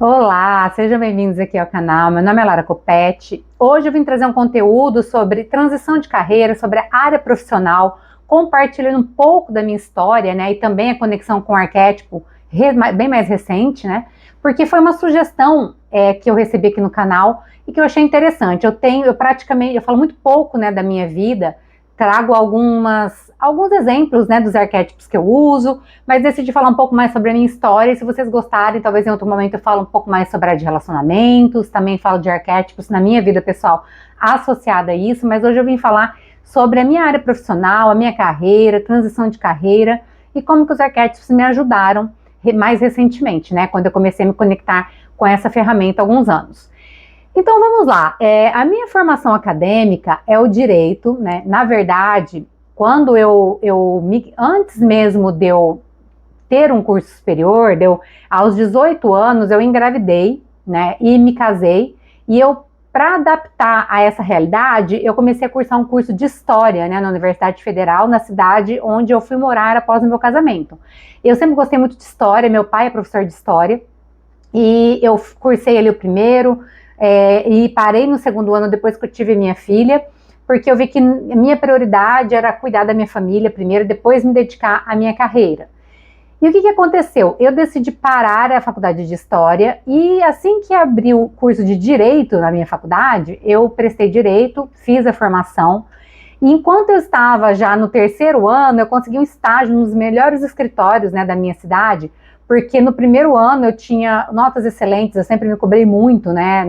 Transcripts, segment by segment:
Olá, sejam bem-vindos aqui ao canal. Meu nome é Lara Copete. Hoje eu vim trazer um conteúdo sobre transição de carreira, sobre a área profissional, compartilhando um pouco da minha história, né, e também a conexão com o arquétipo bem mais recente, né, porque foi uma sugestão que eu recebi aqui no canal e que eu achei interessante. Eu falo muito pouco, né, da minha vida, trago alguns exemplos, né, dos arquétipos que eu uso, mas decidi falar um pouco mais sobre a minha história, e se vocês gostarem, talvez em outro momento eu falo um pouco mais sobre a de relacionamentos, também falo de arquétipos na minha vida pessoal associada a isso, mas hoje eu vim falar sobre a minha área profissional, a minha carreira, transição de carreira, e como que os arquétipos me ajudaram mais recentemente, né, quando eu comecei a me conectar com essa ferramenta há alguns anos. Então vamos lá, a minha formação acadêmica é o direito, né, na verdade, quando antes mesmo de eu ter um curso superior, aos 18 anos eu engravidei, né, e me casei, e para adaptar a essa realidade, eu comecei a cursar um curso de História, né, na Universidade Federal, na cidade onde eu fui morar após o meu casamento. Eu sempre gostei muito de História, meu pai é professor de História, e eu cursei ali o primeiro, e parei no segundo ano depois que eu tive minha filha, porque eu vi que a minha prioridade era cuidar da minha família primeiro, depois me dedicar à minha carreira. E o que aconteceu? Eu decidi parar a faculdade de História e assim que abriu o curso de Direito na minha faculdade, eu prestei Direito, fiz a formação, e enquanto eu estava já no terceiro ano, eu consegui um estágio nos melhores escritórios, né, da minha cidade, porque no primeiro ano eu tinha notas excelentes, eu sempre me cobrei muito, né,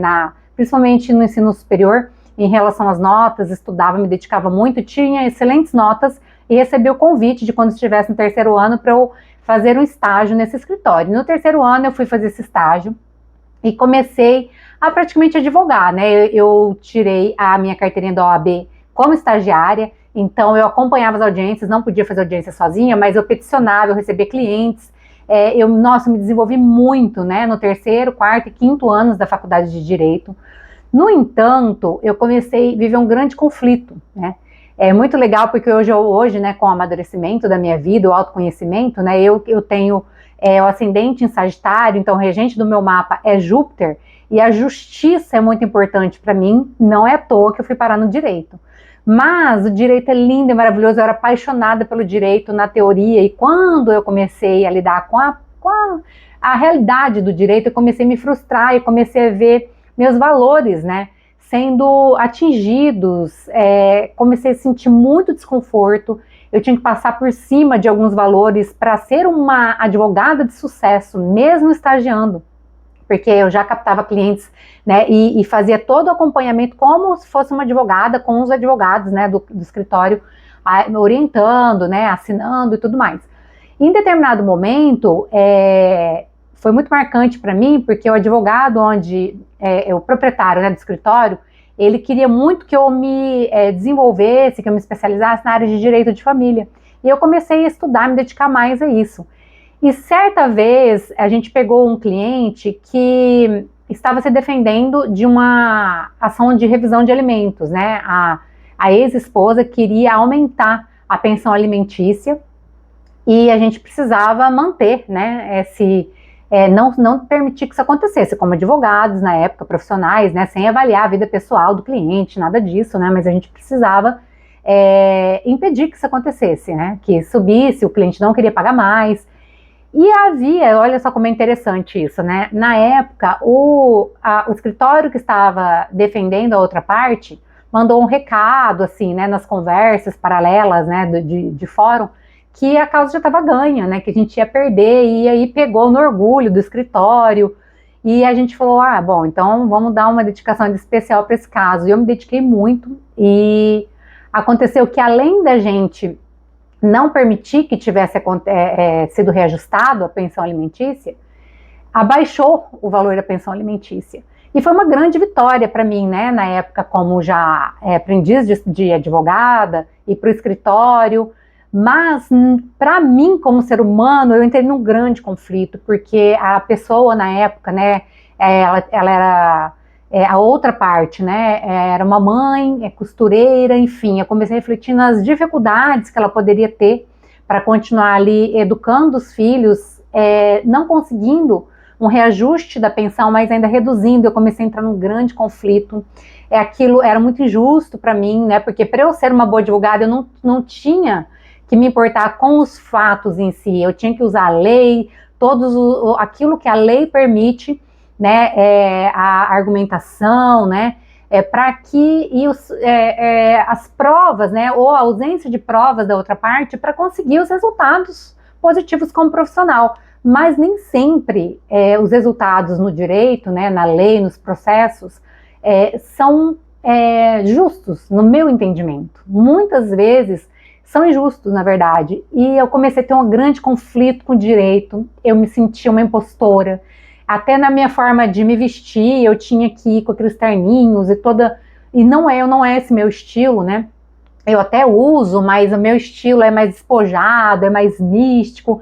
principalmente no ensino superior, em relação às notas, estudava, me dedicava muito, tinha excelentes notas e recebi o convite de quando estivesse no terceiro ano para eu fazer um estágio nesse escritório. No terceiro ano eu fui fazer esse estágio e comecei a praticamente advogar, né? Eu tirei a minha carteirinha da OAB como estagiária, então eu acompanhava as audiências, não podia fazer audiência sozinha, mas eu peticionava, eu recebia clientes, nossa, me desenvolvi muito, né, no terceiro, quarto e quinto anos da faculdade de Direito. No entanto, eu comecei a viver um grande conflito, né? É muito legal porque hoje, né, com o amadurecimento da minha vida, o autoconhecimento, né, eu tenho o ascendente em Sagitário, então o regente do meu mapa é Júpiter, e a justiça é muito importante para mim, não é à toa que eu fui parar no direito. Mas o direito é lindo e maravilhoso, eu era apaixonada pelo direito na teoria, e quando eu comecei a lidar com a realidade do direito, eu comecei a me frustrar e comecei a ver meus valores, né, sendo atingidos, comecei a sentir muito desconforto, eu tinha que passar por cima de alguns valores para ser uma advogada de sucesso, mesmo estagiando, porque eu já captava clientes, né, e fazia todo o acompanhamento como se fosse uma advogada, com os advogados, né, do escritório, orientando, né, assinando e tudo mais. Em determinado momento, foi muito marcante para mim, porque o advogado o proprietário, né, do escritório, ele queria muito que eu me desenvolvesse, que eu me especializasse na área de direito de família. E eu comecei a estudar, me dedicar mais a isso. E certa vez a gente pegou um cliente que estava se defendendo de uma ação de revisão de alimentos, né? A ex-esposa queria aumentar a pensão alimentícia e a gente precisava manter, né, não permitir que isso acontecesse, como advogados na época, profissionais, né, sem avaliar a vida pessoal do cliente, nada disso, né, mas a gente precisava impedir que isso acontecesse, né, que subisse, o cliente não queria pagar mais. E olha só como é interessante isso, né, na época o escritório que estava defendendo a outra parte mandou um recado, assim, né, nas conversas paralelas, né, de fórum, que a causa já estava ganha, né, que a gente ia perder, e aí pegou no orgulho do escritório, e a gente falou, bom, então vamos dar uma dedicação especial para esse caso, e eu me dediquei muito, e aconteceu que além da gente não permitir que tivesse sido reajustado a pensão alimentícia, abaixou o valor da pensão alimentícia. E foi uma grande vitória para mim, né, na época, como já aprendiz de advogada, e para o escritório. Mas, para mim, como ser humano, eu entrei num grande conflito, porque a pessoa, na época, né, ela era a outra parte, né, era uma mãe, costureira, enfim, eu comecei a refletir nas dificuldades que ela poderia ter para continuar ali educando os filhos, não conseguindo um reajuste da pensão, mas ainda reduzindo. Eu comecei a entrar num grande conflito. Aquilo era muito injusto para mim, né? Porque para eu ser uma boa advogada, eu não tinha que me importar com os fatos em si. Eu tinha que usar a lei, aquilo que a lei permite, né? A argumentação, né? Para que as provas, né? Ou a ausência de provas da outra parte, para conseguir os resultados positivos como profissional. Mas nem sempre os resultados no direito, né? Na lei, nos processos, são justos, no meu entendimento. Muitas vezes são injustos, na verdade. E eu comecei a ter um grande conflito com o direito, eu me sentia uma impostora. Até na minha forma de me vestir, eu tinha que ir com aqueles terninhos e não é esse meu estilo, né? Eu até uso, mas o meu estilo é mais despojado, é mais místico.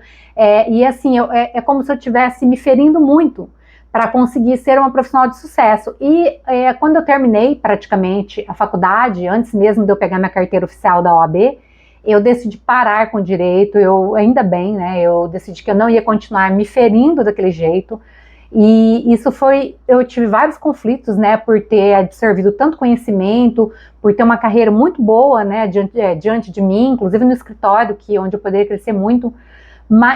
E assim, é como se eu estivesse me ferindo muito para conseguir ser uma profissional de sucesso. E quando eu terminei praticamente a faculdade, antes mesmo de eu pegar minha carteira oficial da OAB, eu decidi parar com o direito. Ainda bem, né? Eu decidi que eu não ia continuar me ferindo daquele jeito. E eu tive vários conflitos, né, por ter absorvido tanto conhecimento, por ter uma carreira muito boa, né, diante de mim, inclusive no escritório, onde eu poderia crescer muito.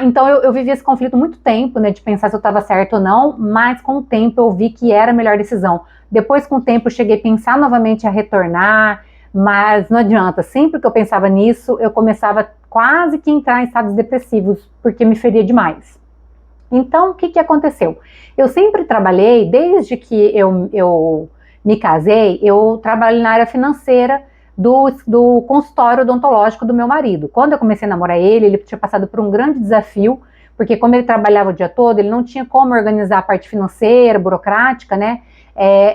Então eu vivi esse conflito muito tempo, né, de pensar se eu estava certo ou não, mas com o tempo eu vi que era a melhor decisão. Depois, com o tempo, eu cheguei a pensar novamente a retornar, mas não adianta. Sempre que eu pensava nisso, eu começava quase que a entrar em estados depressivos, porque me feria demais. Então, o que aconteceu? Eu sempre trabalhei, desde que eu me casei, eu trabalhei na área financeira do consultório odontológico do meu marido. Quando eu comecei a namorar ele tinha passado por um grande desafio, porque como ele trabalhava o dia todo, ele não tinha como organizar a parte financeira, burocrática, né?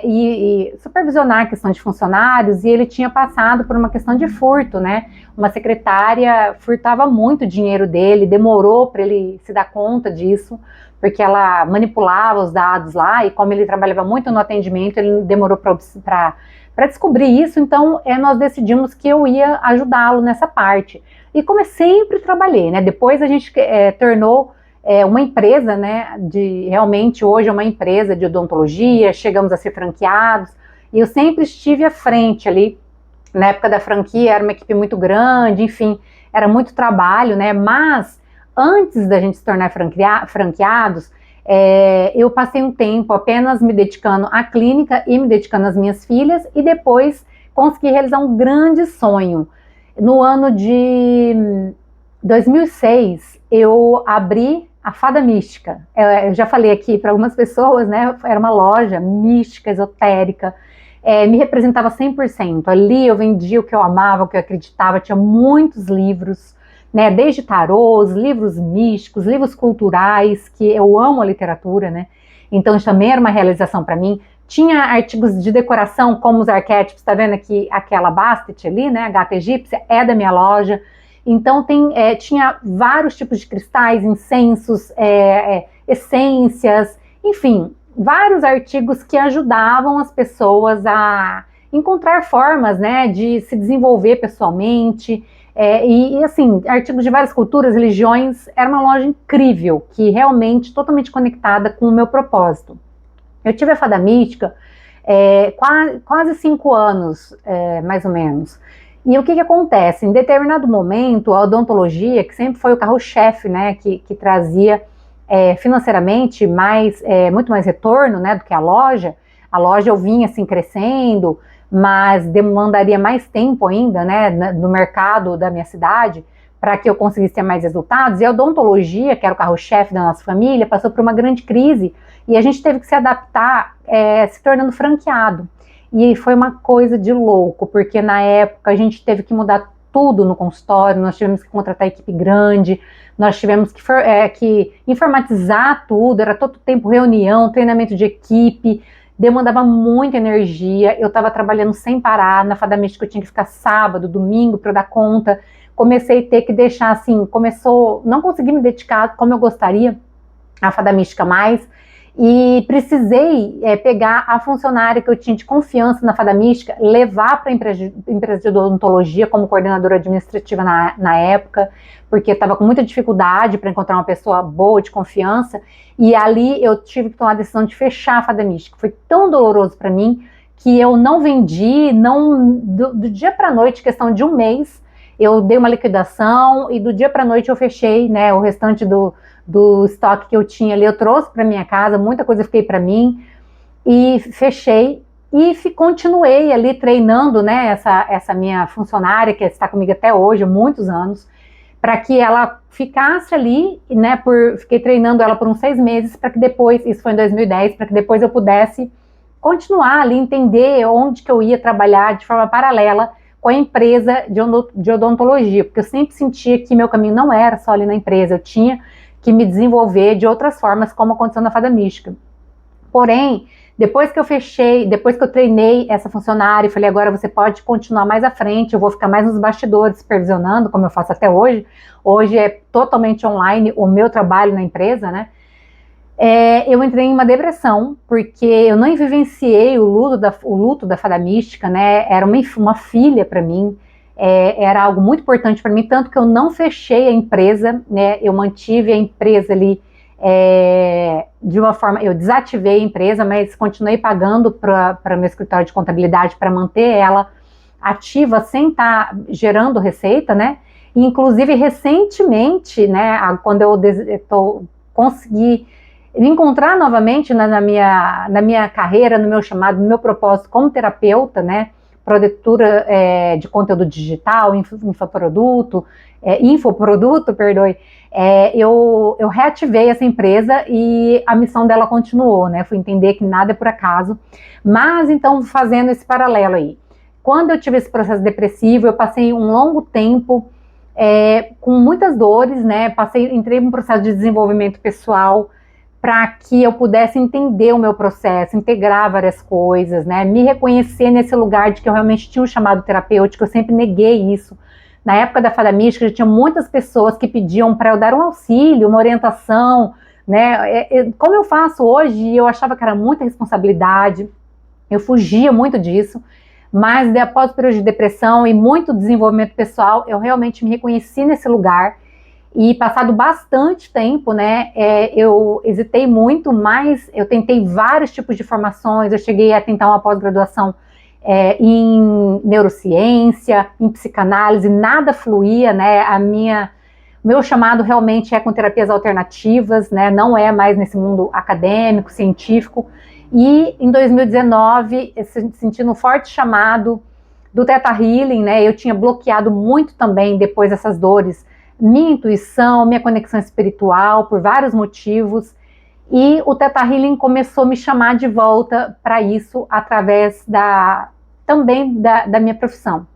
E supervisionar a questão de funcionários, e ele tinha passado por uma questão de furto, né? Uma secretária furtava muito o dinheiro dele, demorou para ele se dar conta disso, porque ela manipulava os dados lá, e como ele trabalhava muito no atendimento, ele demorou para descobrir isso. Então nós decidimos que eu ia ajudá-lo nessa parte. E como eu sempre trabalhei, né? Depois a gente tornou uma empresa, né, realmente hoje é uma empresa de odontologia, chegamos a ser franqueados, e eu sempre estive à frente ali. Na época da franquia era uma equipe muito grande, enfim, era muito trabalho, né, mas antes da gente se tornar franqueados, eu passei um tempo apenas me dedicando à clínica e me dedicando às minhas filhas, e depois consegui realizar um grande sonho. No ano de 2006, eu abri a Fada Mística. Eu já falei aqui para algumas pessoas, né? Era uma loja mística, esotérica, me representava 100%. Ali eu vendia o que eu amava, o que eu acreditava, tinha muitos livros, né? Desde tarôs, livros místicos, livros culturais, que eu amo a literatura, né? Então isso também era uma realização para mim. Tinha artigos de decoração, como os arquétipos, tá vendo aqui aquela Bastet ali, né? A gata egípcia, é da minha loja. Então tinha vários tipos de cristais, incensos, essências, enfim, vários artigos que ajudavam as pessoas a encontrar formas, né, de se desenvolver pessoalmente, e assim, artigos de várias culturas, religiões. Era uma loja incrível, que realmente totalmente conectada com o meu propósito. Eu tive a Fada Mística quase 5 anos, mais ou menos. E o que acontece? Em determinado momento, a odontologia, que sempre foi o carro-chefe, né, que trazia financeiramente muito mais retorno, né, do que a loja eu vinha assim crescendo, mas demandaria mais tempo ainda, né, no mercado da minha cidade, para que eu conseguisse ter mais resultados. E a odontologia, que era o carro-chefe da nossa família, passou por uma grande crise, e a gente teve que se adaptar, se tornando franqueado. E foi uma coisa de louco, porque na época a gente teve que mudar tudo no consultório, nós tivemos que contratar equipe grande, nós tivemos que informatizar tudo, era todo tempo reunião, treinamento de equipe, demandava muita energia. Eu estava trabalhando sem parar, na Fada Mística eu tinha que ficar sábado, domingo para dar conta. Comecei a ter que deixar assim, não consegui me dedicar como eu gostaria à Fada Mística mais. E precisei pegar a funcionária que eu tinha de confiança na Fada Mística, levar para a empresa de odontologia como coordenadora administrativa na época, porque estava com muita dificuldade para encontrar uma pessoa boa, de confiança, e ali eu tive que tomar a decisão de fechar a Fada Mística. Foi tão doloroso para mim que eu não vendi, do dia para a noite, questão de um mês, eu dei uma liquidação e do dia para a noite eu fechei, né, o restante do estoque que eu tinha ali, eu trouxe para minha casa, muita coisa eu fiquei para mim, e fechei, e continuei ali treinando, né, essa minha funcionária, que está comigo até hoje, há muitos anos, para que ela ficasse ali, né, fiquei treinando ela por uns 6 meses, para que depois, isso foi em 2010, para que depois eu pudesse continuar ali, entender onde que eu ia trabalhar de forma paralela com a empresa de odontologia, porque eu sempre sentia que meu caminho não era só ali na empresa, eu tinha que me desenvolver de outras formas, como aconteceu na Fada Mística. Porém, depois que eu fechei, depois que eu treinei essa funcionária e falei, agora você pode continuar mais à frente, eu vou ficar mais nos bastidores supervisionando, como eu faço até hoje. Hoje é totalmente online o meu trabalho na empresa, né? Eu entrei em uma depressão, porque eu não vivenciei o luto da Fada Mística, né? Era uma filha para mim, era algo muito importante para mim, tanto que eu não fechei a empresa, né? Eu mantive a empresa ali de uma forma, eu desativei a empresa, mas continuei pagando para meu escritório de contabilidade para manter ela ativa sem estar gerando receita, né? E, inclusive, recentemente, né, quando eu consegui me encontrar novamente na minha carreira, no meu chamado, no meu propósito como terapeuta, né, produtora de conteúdo digital, infoproduto, perdoe, eu reativei essa empresa e a missão dela continuou, né, fui entender que nada é por acaso, mas então fazendo esse paralelo aí, quando eu tive esse processo depressivo, eu passei um longo tempo com muitas dores, né, entrei num processo de desenvolvimento pessoal, para que eu pudesse entender o meu processo, integrar várias coisas, né, me reconhecer nesse lugar de que eu realmente tinha um chamado terapêutico, eu sempre neguei isso. Na época da Fada Mística, já tinha muitas pessoas que pediam para eu dar um auxílio, uma orientação, né, como eu faço hoje, eu achava que era muita responsabilidade, eu fugia muito disso, mas após o período de depressão e muito desenvolvimento pessoal, eu realmente me reconheci nesse lugar. E passado bastante tempo, né, eu hesitei muito, mas eu tentei vários tipos de formações, eu cheguei a tentar uma pós-graduação em neurociência, em psicanálise, nada fluía, né, meu chamado realmente é com terapias alternativas, né, não é mais nesse mundo acadêmico, científico, e em 2019, sentindo um forte chamado do Theta Healing, né, eu tinha bloqueado muito também depois dessas dores, minha intuição, minha conexão espiritual, por vários motivos, e o Theta Healing começou a me chamar de volta para isso, através também da minha profissão.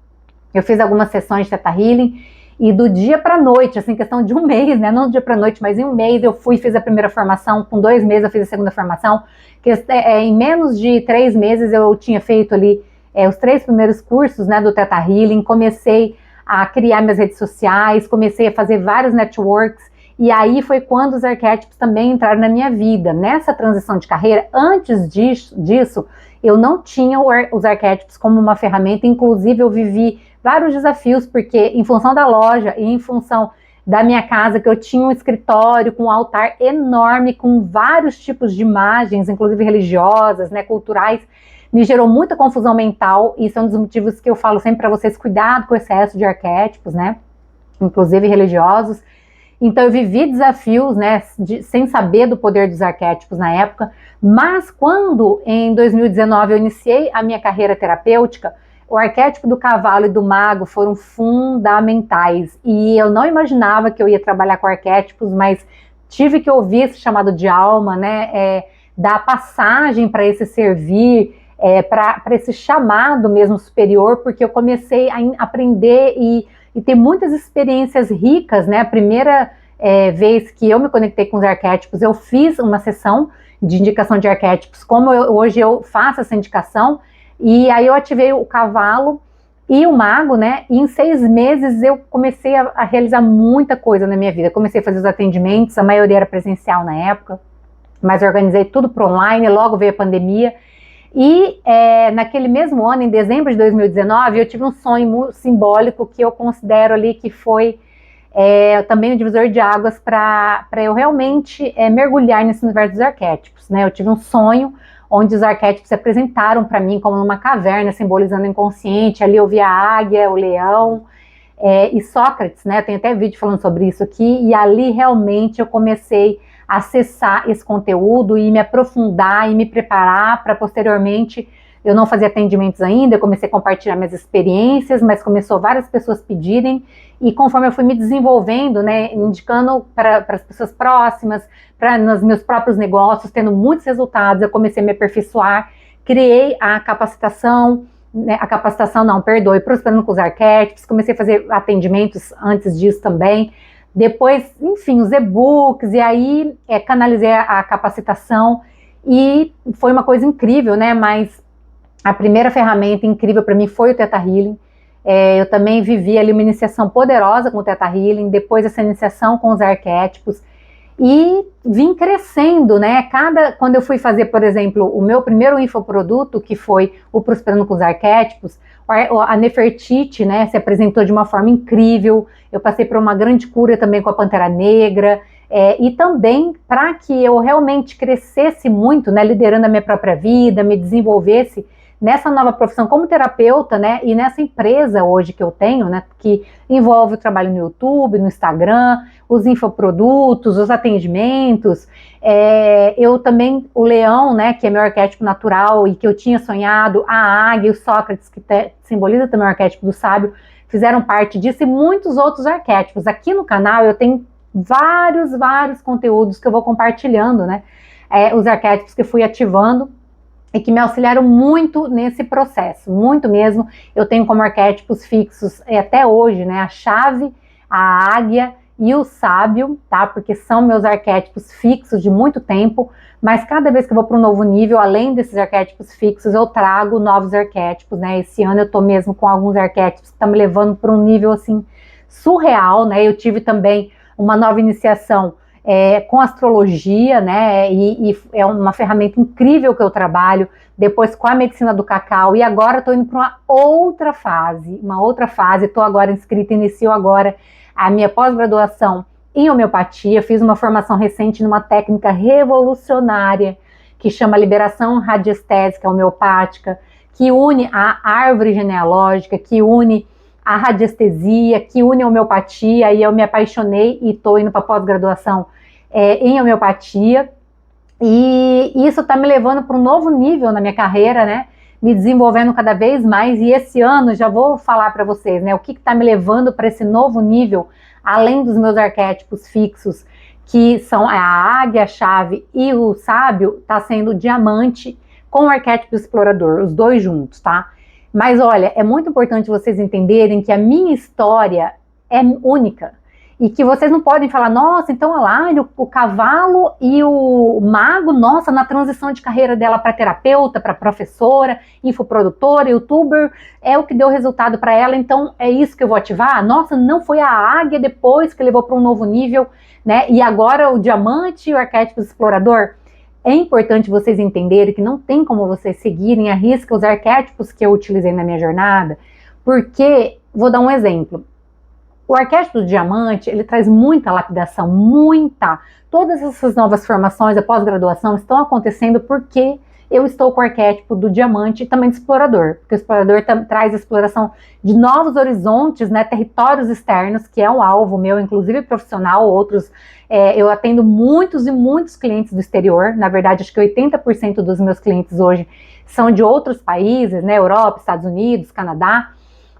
Eu fiz algumas sessões de Theta Healing, e do dia para a noite, assim, questão de um mês, né, não do dia para a noite, mas em um mês eu fiz a primeira formação, com 2 meses eu fiz a segunda formação, que em menos de 3 meses eu tinha feito ali os 3 primeiros cursos, né, do Theta Healing, comecei a criar minhas redes sociais, comecei a fazer vários networks, e aí foi quando os arquétipos também entraram na minha vida. Nessa transição de carreira, antes disso, eu não tinha os arquétipos como uma ferramenta, inclusive eu vivi vários desafios, porque em função da loja e em função da minha casa, que eu tinha um escritório com um altar enorme, com vários tipos de imagens, inclusive religiosas, né, culturais, me gerou muita confusão mental, e isso é um dos motivos que eu falo sempre para vocês, cuidado com o excesso de arquétipos, né, inclusive religiosos. Então eu vivi desafios, né, sem saber do poder dos arquétipos na época, mas quando em 2019 eu iniciei a minha carreira terapêutica, o arquétipo do cavalo e do mago foram fundamentais, e eu não imaginava que eu ia trabalhar com arquétipos, mas tive que ouvir esse chamado de alma, né, dar passagem para esse servir, para esse chamado mesmo superior, porque eu comecei a aprender e ter muitas experiências ricas, né? A primeira vez que eu me conectei com os arquétipos, eu fiz uma sessão de indicação de arquétipos, como hoje eu faço essa indicação, e aí eu ativei o cavalo e o mago, né? E em 6 meses eu comecei a realizar muita coisa na minha vida. Comecei a fazer os atendimentos, a maioria era presencial na época. mas organizei tudo para online, logo veio a pandemia. E naquele mesmo ano, em dezembro de 2019, eu tive um sonho simbólico que eu considero ali que foi também um divisor de águas para eu realmente mergulhar nesse universo dos arquétipos, né? Eu tive um sonho onde os arquétipos se apresentaram para mim como numa caverna, simbolizando o inconsciente. Ali eu vi a águia, o leão e Sócrates, né? Tem até vídeo falando sobre isso aqui, e ali realmente eu comecei a acessar esse conteúdo e me aprofundar e me preparar para posteriormente. Eu não fazia atendimentos ainda, eu comecei a compartilhar minhas experiências, mas começou várias pessoas pedirem, e conforme eu fui me desenvolvendo, né, indicando para as pessoas próximas, nos meus próprios negócios, tendo muitos resultados, eu comecei a me aperfeiçoar, criei a capacitação, Prosperando com os Arquétipos, comecei a fazer atendimentos antes disso também, depois, enfim, os e-books, e aí canalizei a capacitação, e foi uma coisa incrível, né, mas a primeira ferramenta incrível para mim foi o Theta Healing. Eu também vivi ali uma iniciação poderosa com o Theta Healing, depois essa iniciação com os arquétipos, e vim crescendo, né? Quando eu fui fazer, por exemplo, o meu primeiro infoproduto, que foi o Prosperando com os Arquétipos, a Nefertiti, né, se apresentou de uma forma incrível. Eu passei por uma grande cura também com a Pantera Negra, e também para que eu realmente crescesse muito, né, liderando a minha própria vida, me desenvolvesse nessa nova profissão como terapeuta, né, e nessa empresa hoje que eu tenho, né, que envolve o trabalho no YouTube, no Instagram, os infoprodutos, os atendimentos, eu também, o leão, né, que é meu arquétipo natural e que eu tinha sonhado, a águia, o Sócrates, que simboliza também o arquétipo do sábio, fizeram parte disso, e muitos outros arquétipos. Aqui no canal eu tenho vários conteúdos que eu vou compartilhando, né, os arquétipos que eu fui ativando, e que me auxiliaram muito nesse processo, muito mesmo. Eu tenho como arquétipos fixos até hoje, né, a chave, a águia e o sábio, tá? Porque são meus arquétipos fixos de muito tempo, mas cada vez que eu vou para um novo nível, além desses arquétipos fixos, eu trago novos arquétipos, né? Esse ano eu tô mesmo com alguns arquétipos que estão me levando para um nível, assim, surreal, né? Eu tive também uma nova iniciação com astrologia, né, e é uma ferramenta incrível que eu trabalho, depois com a medicina do cacau, e agora estou indo para uma outra fase, estou agora inscrita, inicio agora a minha pós-graduação em homeopatia, fiz uma formação recente numa técnica revolucionária, que chama liberação radiestésica homeopática, que une a árvore genealógica, que une a radiestesia, que une a homeopatia, e eu me apaixonei e estou indo para pós-graduação em homeopatia, e isso está me levando para um novo nível na minha carreira, né, me desenvolvendo cada vez mais, e esse ano já vou falar para vocês, né, o que está me levando para esse novo nível, além dos meus arquétipos fixos, que são a águia, a chave e o sábio, está sendo o diamante com o arquétipo explorador, os dois juntos, tá? Mas olha, é muito importante vocês entenderem que a minha história é única, e que vocês não podem falar, nossa, então olha lá, o cavalo e o mago, nossa, na transição de carreira dela para terapeuta, para professora, infoprodutora, youtuber, é o que deu resultado para ela, então é isso que eu vou ativar? Nossa, não foi a águia depois que levou para um novo nível, né? E agora o diamante e o arquétipo explorador? É importante vocês entenderem que não tem como vocês seguirem à risca os arquétipos que eu utilizei na minha jornada, porque, vou dar um exemplo, o arquétipo do diamante, ele traz muita lapidação, muita. Todas essas novas formações, a pós-graduação, estão acontecendo porque eu estou com o arquétipo do diamante e também do explorador, porque o explorador traz a exploração de novos horizontes, né, territórios externos, que é um alvo meu, inclusive profissional, outros, eu atendo muitos e muitos clientes do exterior, na verdade acho que 80% dos meus clientes hoje são de outros países, né, Europa, Estados Unidos, Canadá,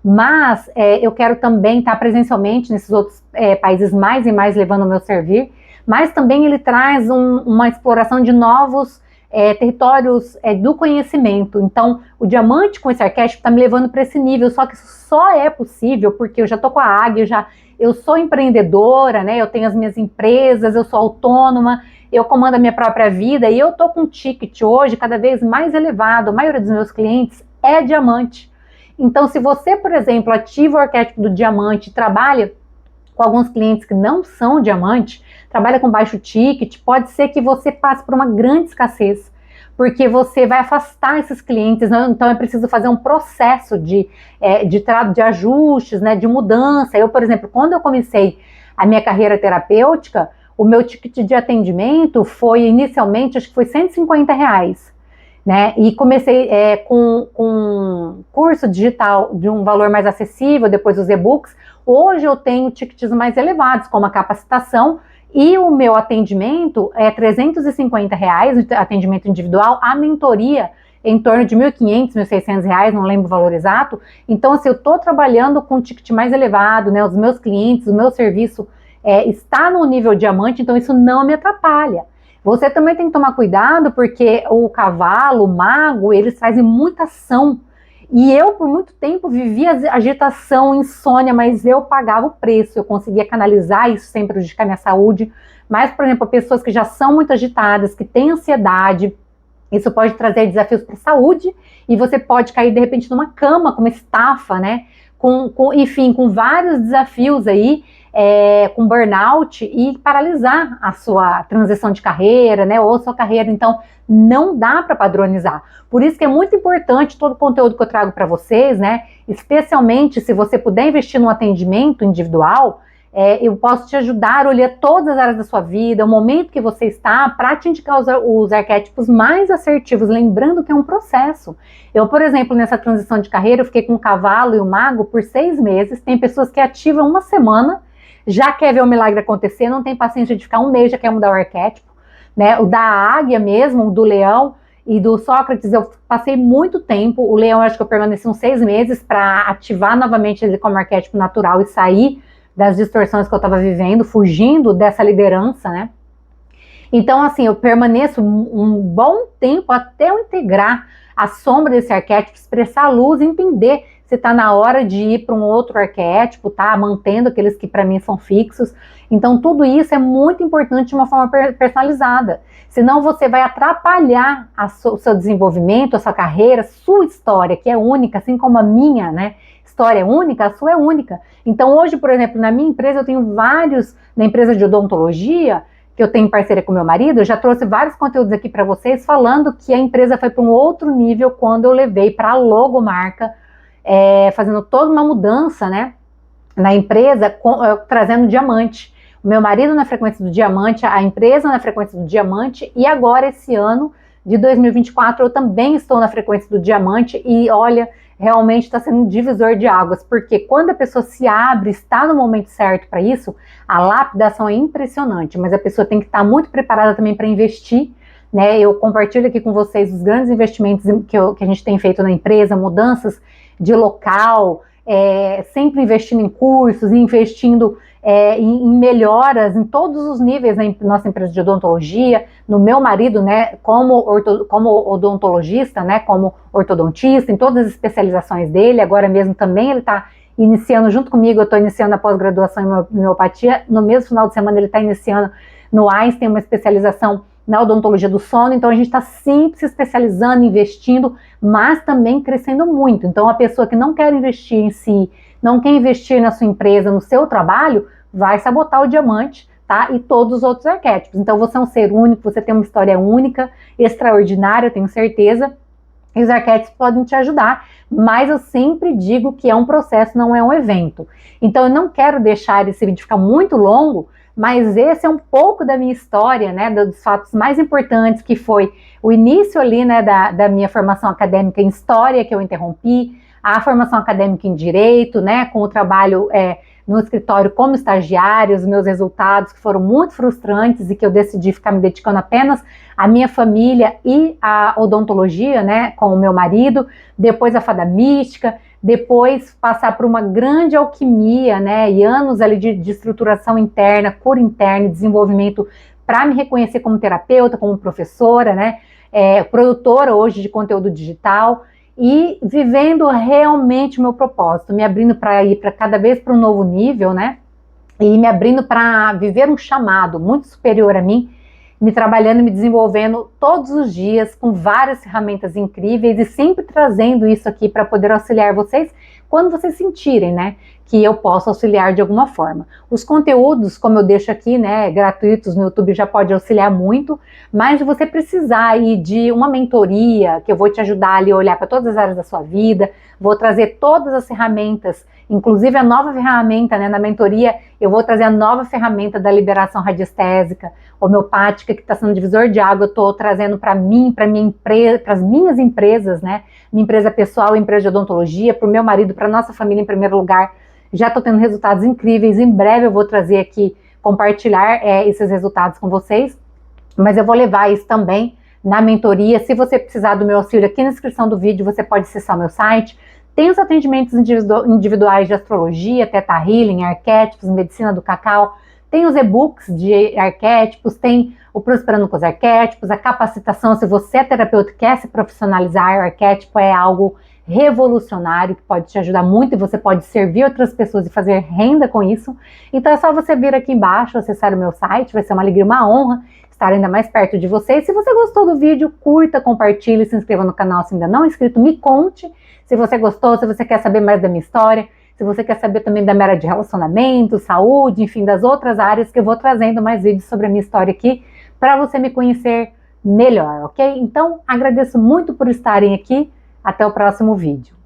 mas eu quero também estar presencialmente nesses outros países mais e mais levando o meu servir, mas também ele traz uma exploração de novos territórios do conhecimento. Então, o diamante com esse arquétipo está me levando para esse nível, só que isso só é possível porque eu já estou com a águia, eu sou empreendedora, né? Eu tenho as minhas empresas, eu sou autônoma, eu comando a minha própria vida e eu estou com um ticket hoje cada vez mais elevado. A maioria dos meus clientes é diamante. Então, se você, por exemplo, ativa o arquétipo do diamante e trabalha com alguns clientes que não são diamante, trabalha com baixo ticket, pode ser que você passe por uma grande escassez, porque você vai afastar esses clientes, né? Então é preciso fazer um processo de ajustes, né, de mudança. Eu, por exemplo, quando eu comecei a minha carreira terapêutica, o meu ticket de atendimento foi, inicialmente, acho que foi R$ 150, né? E comecei com curso digital de um valor mais acessível, depois os e-books. Hoje eu tenho tickets mais elevados, como a capacitação, e o meu atendimento é R$ 350, atendimento individual, a mentoria em torno de R$ 1.500, R$ 1.600, não lembro o valor exato. Então, assim, eu estou trabalhando com um ticket mais elevado, né? Os meus clientes, o meu serviço está no nível diamante, então isso não me atrapalha. Você também tem que tomar cuidado, porque o cavalo, o mago, eles trazem muita ação. E eu, por muito tempo, vivia agitação, insônia, mas eu pagava o preço, eu conseguia canalizar isso sem prejudicar minha saúde. Mas, por exemplo, pessoas que já são muito agitadas, que têm ansiedade, isso pode trazer desafios para a saúde, e você pode cair, de repente, numa cama, com uma estafa, né? Enfim, com vários desafios aí, com burnout, e paralisar a sua transição de carreira, né? Ou a sua carreira. Então, não dá para padronizar. Por isso que é muito importante todo o conteúdo que eu trago para vocês, né? Especialmente se você puder investir num atendimento individual, eu posso te ajudar a olhar todas as áreas da sua vida, o momento que você está, para te indicar os arquétipos mais assertivos, lembrando que é um processo. Eu, por exemplo, nessa transição de carreira, eu fiquei com o cavalo e o mago por 6 meses. Tem pessoas que ativam uma semana, já quer ver o milagre acontecer, não tem paciência de ficar um mês, já quer mudar o arquétipo, né? O da águia mesmo, o do leão e do Sócrates, eu passei muito tempo. O leão, eu acho que eu permaneci uns 6 meses para ativar novamente ele como arquétipo natural e sair das distorções que eu estava vivendo, fugindo dessa liderança, né? Então, assim, eu permaneço um bom tempo até eu integrar a sombra desse arquétipo, expressar a luz, entender se está na hora de ir para um outro arquétipo, tá? Mantendo aqueles que para mim são fixos. Então, tudo isso é muito importante de uma forma personalizada. Senão você vai atrapalhar o seu desenvolvimento, a sua carreira, sua história, que é única, assim como a minha, né? História é única, a sua é única. Então, hoje, por exemplo, na minha empresa, eu tenho vários, na empresa de odontologia, que eu tenho em parceria com meu marido, eu já trouxe vários conteúdos aqui para vocês, falando que a empresa foi para um outro nível quando eu levei para a logomarca, fazendo toda uma mudança, né, na empresa, trazendo diamante. O meu marido na frequência do diamante, a empresa na frequência do diamante, e agora, esse ano de 2024, eu também estou na frequência do diamante, e olha, realmente está sendo um divisor de águas, porque quando a pessoa se abre, está no momento certo para isso, a lapidação é impressionante, mas a pessoa tem que estar muito preparada também para investir, né? Eu compartilho aqui com vocês os grandes investimentos que a gente tem feito na empresa, mudanças de local, sempre investindo em cursos, investindo em melhoras em todos os níveis na nossa empresa de odontologia, no meu marido, né, como odontologista, né, como ortodontista, em todas as especializações dele. Agora mesmo também ele está iniciando junto comigo, eu estou iniciando a pós-graduação em homeopatia, no mesmo final de semana ele está iniciando no Einstein uma especialização na odontologia do sono. Então a gente está sempre se especializando, investindo, mas também crescendo muito. Então a pessoa que não quer investir em si, não quer investir na sua empresa, no seu trabalho, vai sabotar o diamante, tá? E todos os outros arquétipos. Então você é um ser único, você tem uma história única, extraordinária, eu tenho certeza, e os arquétipos podem te ajudar, mas eu sempre digo que é um processo, não é um evento. Então eu não quero deixar esse vídeo ficar muito longo, mas esse é um pouco da minha história, né, dos fatos mais importantes, que foi o início ali, né, da minha formação acadêmica em História, que eu interrompi, a formação acadêmica em Direito, né, com o trabalho no escritório como estagiária, os meus resultados que foram muito frustrantes e que eu decidi ficar me dedicando apenas à minha família e à odontologia, né, com o meu marido, depois a fada mística, depois passar por uma grande alquimia, né, e anos ali de estruturação interna, cura interna, desenvolvimento para me reconhecer como terapeuta, como professora, né, produtora hoje de conteúdo digital, e vivendo realmente o meu propósito, me abrindo para ir para cada vez para um novo nível, né? E me abrindo para viver um chamado muito superior a mim, me trabalhando, me desenvolvendo todos os dias com várias ferramentas incríveis e sempre trazendo isso aqui para poder auxiliar vocês quando vocês sentirem, né? que eu possa auxiliar de alguma forma. Os conteúdos, como eu deixo aqui, né, gratuitos no YouTube, já pode auxiliar muito, mas se você precisar aí de uma mentoria, que eu vou te ajudar ali a olhar para todas as áreas da sua vida, vou trazer todas as ferramentas, inclusive a nova ferramenta, né, na mentoria, eu vou trazer a nova ferramenta da liberação radiestésica, homeopática, que está sendo divisor de água, eu estou trazendo para mim, para minha empresa, para as minhas empresas, né, minha empresa pessoal, empresa de odontologia, para o meu marido, para a nossa família em primeiro lugar. Já estou tendo resultados incríveis, em breve eu vou trazer aqui, compartilhar esses resultados com vocês, mas eu vou levar isso também na mentoria. Se você precisar do meu auxílio, aqui na descrição do vídeo você pode acessar o meu site, tem os atendimentos individuais de astrologia, Theta Healing, arquétipos, medicina do cacau, tem os e-books de arquétipos, tem o Prosperando com os Arquétipos, a capacitação, se você é terapeuta e quer se profissionalizar, o arquétipo é algo revolucionário, que pode te ajudar muito e você pode servir outras pessoas e fazer renda com isso. Então é só você vir aqui embaixo, acessar o meu site, vai ser uma alegria, uma honra estar ainda mais perto de vocês. Se você gostou do vídeo, curta, compartilhe, se inscreva no canal se ainda não é inscrito, me conte se você gostou, se você quer saber mais da minha história, se você quer saber também da minha área de relacionamento, saúde, enfim, das outras áreas que eu vou trazendo mais vídeos sobre a minha história aqui, para você me conhecer melhor, ok? Então, agradeço muito por estarem aqui. Até o próximo vídeo.